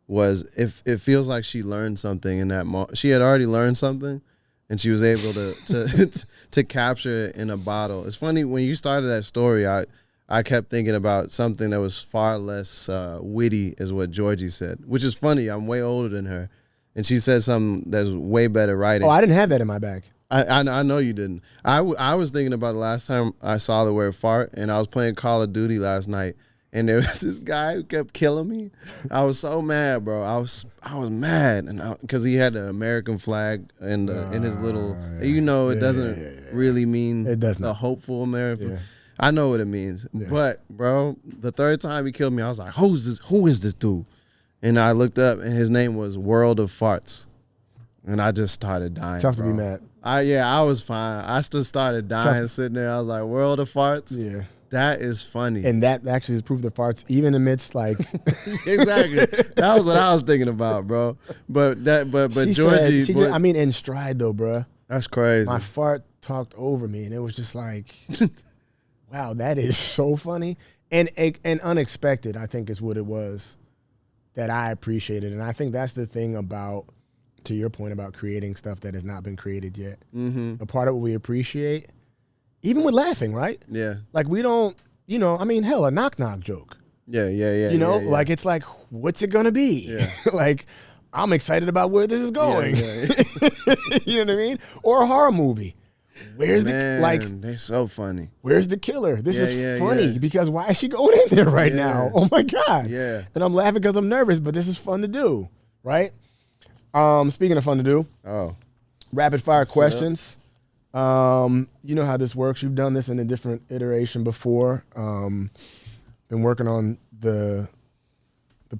was it feels like she learned something in that moment. She had already learned something, and she was able to capture it in a bottle. It's funny, when you started that story, I kept thinking about something that was far less witty, is what Jorgie said, which is funny. I'm way older than her, and she said something that's way better writing. Oh, I didn't have that in my bag. I know you didn't. I was thinking about the last time I saw the word fart, and I was playing Call of Duty last night, and there was this guy who kept killing me. I was so mad, bro. I was mad, and because he had the American flag in his little. Yeah. It doesn't really mean it does the not. hopeful American. Yeah. I know what it means, but bro, the third time he killed me, I was like, "Who is this dude?" And I looked up, and his name was World of Farts, and I just started dying. Tough to be mad. I was fine. I still started dying, sitting there. I was like, "World of Farts." Yeah. That is funny. And that actually is proof that farts, even amidst like exactly. That was what I was thinking about, bro. But Jorgie, in stride though, bro. That's crazy. My fart talked over me, and it was just like, wow, that is so funny and unexpected. I think is what it was that I appreciated, and I think that's the thing about, to your point about creating stuff that has not been created yet. Mm-hmm. A part of what we appreciate. Even with laughing, right? Yeah. Like we don't, hell, a knock-knock joke. Yeah. Like it's like, what's it gonna be? Yeah. Like, I'm excited about where this is going. Yeah. You know what I mean? Or a horror movie. Where's they're so funny. Where's the killer? This is funny because why is she going in there right now? Oh my God. Yeah. And I'm laughing because I'm nervous, but this is fun to do, right? Speaking of fun to do. Oh. Rapid fire questions. You know how this works. You've done this in a different iteration before. Been working on the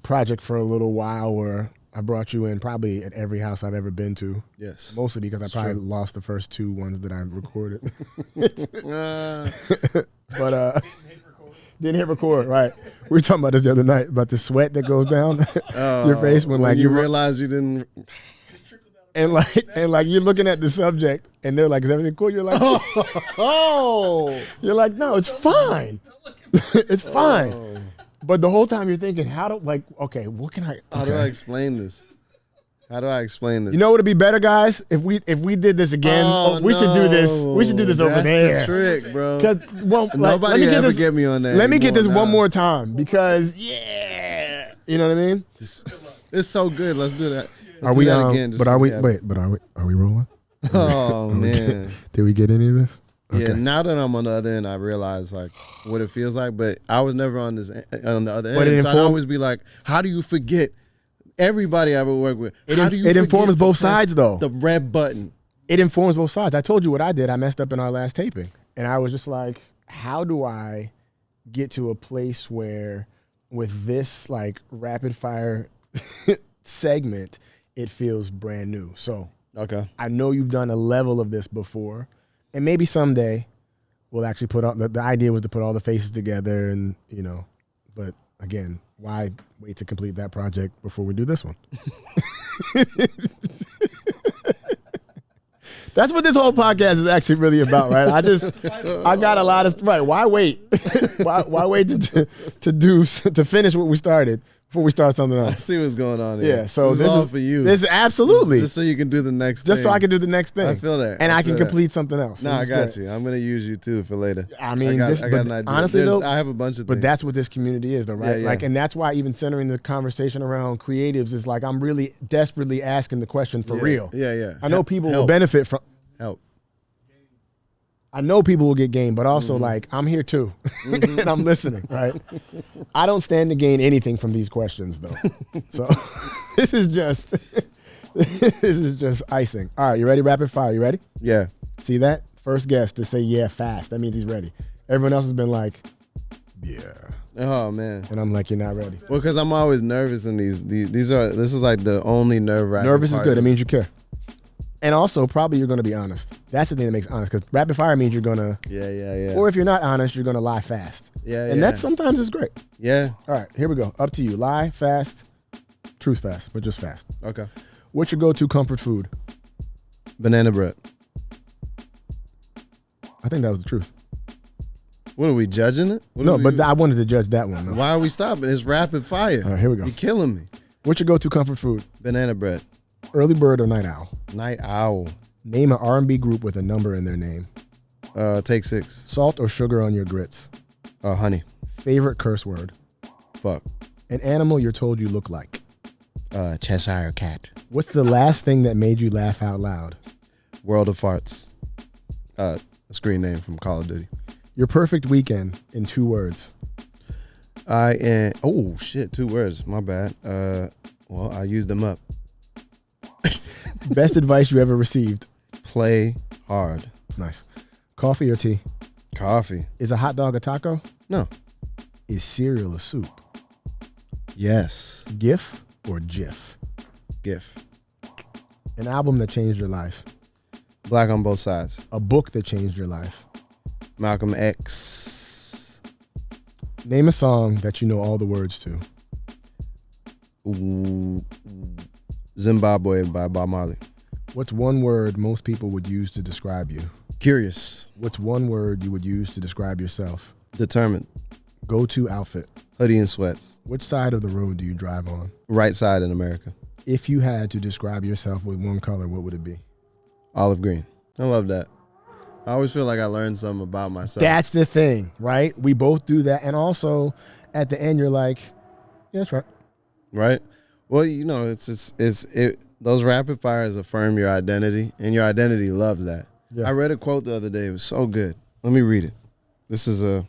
project for a little while, where I brought you in probably at every house I've ever been to. Yes. Mostly because I probably lost the first two ones that I recorded. But didn't hit record, right. We were talking about this the other night, about the sweat that goes down your face when you realize you didn't. And you're looking at the subject, and they're like, "Is everything cool?" You're like, "Oh." You're like, "No, it's fine. It's fine." Oh. But the whole time you're thinking, what can I? Okay. How do I explain this? How do I explain this? You know what would be better, guys? If we did this again, we should do this. We should do this over there. That's the trick, bro. Because nobody ever get me on that. Let me get this one more time because you know what I mean? It's so good. Let's do that. Are we again? But are we rolling? Oh man, did we get any of this? Okay. Yeah, now that I'm on the other end, I realize like what it feels like. But I was never on the other end, so I'd always be like, "How do you forget everybody I ever work with?" It informs both sides, though. The red button. It informs both sides. I told you what I did. I messed up in our last taping, and I was just like, "How do I get to a place where, with this like rapid fire segment, it feels brand new?" So, okay, I know you've done a level of this before. And maybe someday we'll actually put all the idea was to put all the faces together and, you know, but again, why wait to complete that project before we do this one? That's what this whole podcast is actually really about, right? I got a lot of, right. Why wait? why wait to finish what we started before we start something else? I see what's going on here. Yeah, so this is all for you. This is absolutely. Just so you can do the next thing. Just so I can do the next thing. I feel that. And I can complete something else. No, I got you. I'm going to use you too for later. I mean, I got an idea. Honestly, though, I have a bunch of things. But that's what this community is, though, right? Yeah. Like, and that's why even centering the conversation around creatives is like, I'm really desperately asking the question for real. Yeah. I know people will benefit from. Help. I know people will get gained, but also like I'm here too, and I'm listening. Right? I don't stand to gain anything from these questions, though. So this is just icing. All right, you ready? Rapid fire. You ready? Yeah. See that? First guest to say yeah fast. That means he's ready. Everyone else has been like, yeah. Oh man. And I'm like, you're not ready. Well, because I'm always nervous in these this is like the only nerve-wracking. Nervous is good. It means you care. And also, probably you're going to be honest. That's the thing that makes honest, because rapid fire means you're going to... Yeah. Or if you're not honest, you're going to lie fast. And that sometimes is great. Yeah. All right, here we go. Up to you. Lie fast, truth fast, but just fast. Okay. What's your go-to comfort food? Banana bread. I think that was the truth. What, are we judging it? But I wanted to judge that one. Though. Why are we stopping? It's rapid fire. All right, here we go. You're killing me. What's your go-to comfort food? Banana bread. Early bird or night owl? Night owl. Name an R&B group with a number in their name. Take 6. Salt or sugar on your grits? Honey. Favorite curse word? Fuck. An animal you're told you look like? Cheshire cat. What's the last thing that made you laugh out loud? World of Farts. A screen name from Call of Duty. Your perfect weekend in 2 words. Oh shit, 2 words. My bad. Well, I used them up. Best advice you ever received? Play hard. Nice. Coffee or tea? Coffee. Is a hot dog a taco? No. Is cereal a soup? Yes. GIF or GIF? GIF. An album that changed your life? Black on Both Sides. A book that changed your life? Malcolm X. Name a song that you know all the words to. Zimbabwe by Bob Marley. What's one word most people would use to describe you? Curious. What's one word you would use to describe yourself? Determined. Go-to outfit? Hoodie and sweats. Which side of the road do you drive on? Right side in America. If you had to describe yourself with one color, what would it be? Olive green. I love that. I always feel like I learned something about myself. That's the thing, right? We both do that. And also, at the end, you're like, yeah, that's right. Right? Well, you know, those rapid fires affirm your identity, and your identity loves that. Yeah. I read a quote the other day. It was so good. Let me read it. This is if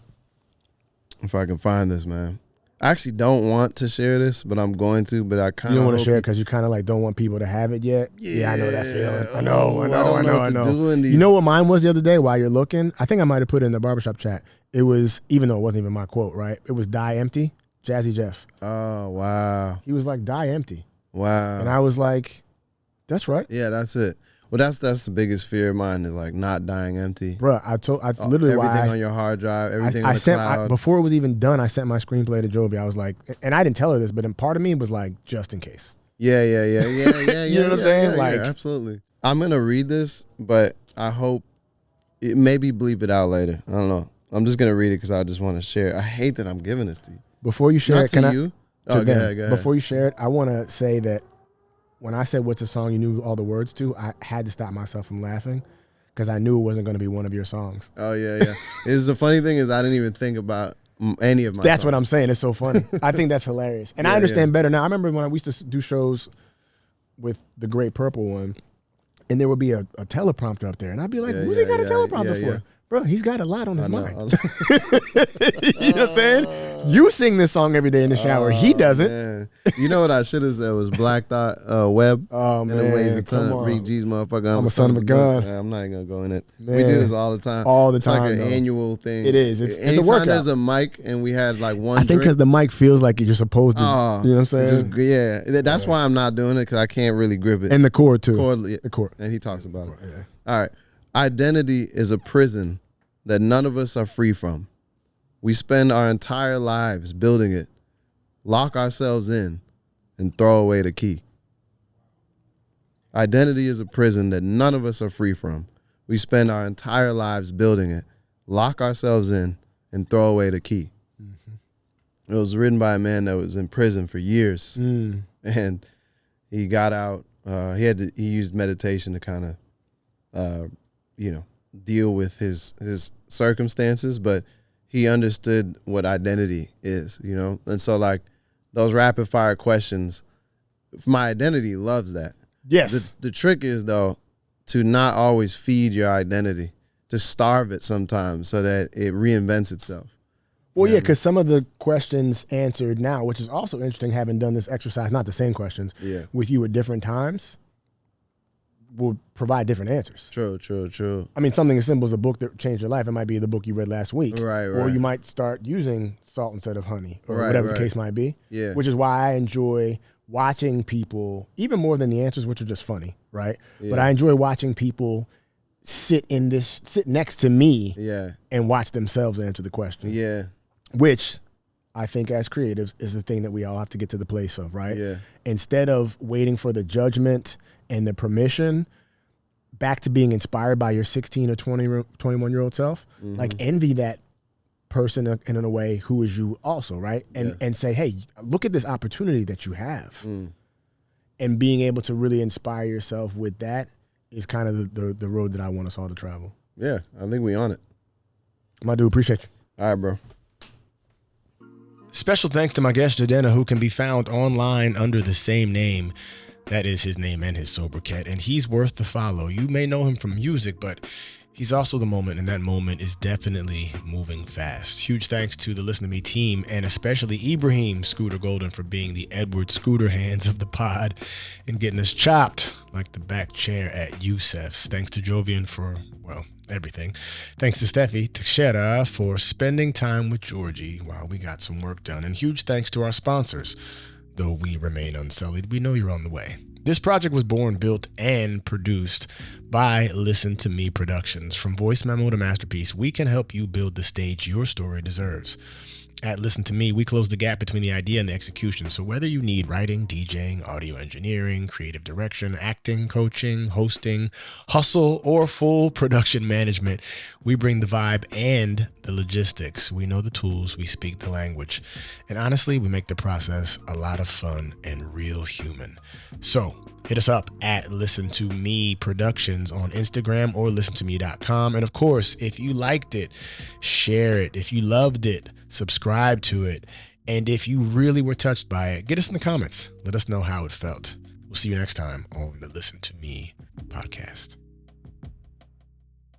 I can find this, man. I actually don't want to share this, but I'm going to. But I kind of you don't want to share it because you kind of like don't want people to have it yet. Yeah, I know that feeling. I know. You know what mine was the other day while you're looking? I think I might have put it in the barbershop chat. It was, even though it wasn't even my quote, right? It was Die Empty, Jazzy Jeff. Oh, wow. He was like, die empty. Wow. And I was like, that's right. Yeah, that's it. Well, that's the biggest fear of mine is like not dying empty. Bro, I literally everything on your hard drive, everything on the cloud. Before it was even done, I sent my screenplay to Jorgie. I was like, and I didn't tell her this, but part of me was like, just in case. Yeah. You know what I'm saying? Like, absolutely. I'm gonna read this, but I hope it maybe bleep it out later. I don't know. I'm just gonna read it because I just want to share. I hate that I'm giving this to you. Before you share it, go ahead. Before you share it, I want to say that when I said what's a song you knew all the words to, I had to stop myself from laughing because I knew it wasn't going to be one of your songs. Oh, yeah. It's the funny thing is I didn't even think about any of my That's songs. what I'm saying. It's so funny. I think that's hilarious. And I understand better now. I remember when we used to do shows with the Great Purple one, and there would be a teleprompter up there. And I'd be like, who's he got a teleprompter for? Bro, he's got a lot on his mind. You know what I'm saying? You sing this song every day in the shower. He doesn't. Man. You know what I should have said was Black Thought Web. Oh, man. And it weighs a ton. Read G's motherfucker. I'm a son of a gun. I'm not even going to go in it. Man. We do this all the time. All the time. It's like an annual thing. It is. It's a workout. There's a mic and we had like one I think because the mic feels like you're supposed to. You know what I'm saying? That's why I'm not doing it because I can't really grip it. And the chord too. The chord. And he talks about it. Yeah. All right. Identity is a prison that none of us are free from. We spend our entire lives building it, lock ourselves in, and throw away the key. Identity is a prison that none of us are free from. We spend our entire lives building it, lock ourselves in, and throw away the key. Mm-hmm. It was written by a man that was in prison for years, and he got out. He used meditation to kind of, deal with his circumstances, but he understood what identity is, and so like those rapid fire questions, my identity loves that. Yes. The trick is though to not always feed your identity, to starve it sometimes so that it reinvents itself. Well, yeah, because some of the questions answered now, which is also interesting, having done this exercise, not the same questions, with you at different times, will provide different answers. True. I mean, something as simple as a book that changed your life. It might be the book you read last week. Right. Or you might start using salt instead of honey, or whatever the case might be. Yeah. Which is why I enjoy watching people, even more than the answers, which are just funny, right? Yeah. But I enjoy watching people sit next to me and watch themselves answer the question. Yeah. Which I think as creatives is the thing that we all have to get to the place of, right? Yeah. Instead of waiting for the judgment and the permission, back to being inspired by your 16 or 21-year-old self, like envy that person in a way who is you also, right? And say, hey, look at this opportunity that you have. And being able to really inspire yourself with that is kind of the road that I want us all to travel. Yeah, I think we on it. My dude, appreciate you. All right, bro. Special thanks to my guest, Jidenna, who can be found online under the same name. That is his name and his sobriquet, and he's worth the follow. You may know him from music, but he's also the moment, and that moment is definitely moving fast. Huge thanks to the Listen to Me team, and especially Ibrahim Scooter Golden for being the Edward Scooter hands of the pod and getting us chopped like the back chair at Yusef's. Thanks to Jovian for, everything. Thanks to Steffi Teixeira for spending time with Jorgie while we got some work done. And huge thanks to our sponsors. Though we remain unsullied, we know you're on the way. This project was born, built, and produced by Listen to Me Productions. From voice memo to masterpiece, we can help you build the stage your story deserves. At Listen to Me, we close the gap between the idea and the execution. So whether you need writing, DJing, audio engineering, creative direction, acting, coaching, hosting, hustle, or full production management, we bring the vibe and the logistics. We know the tools, we speak the language. And honestly, we make the process a lot of fun and real human. So hit us up at Listen to Me Productions on Instagram or listentome.com. And of course, if you liked it, share it. If you loved it, subscribe to it. And if you really were touched by it, get us in the comments. Let us know how it felt. We'll see you next time on the Listen to Me podcast.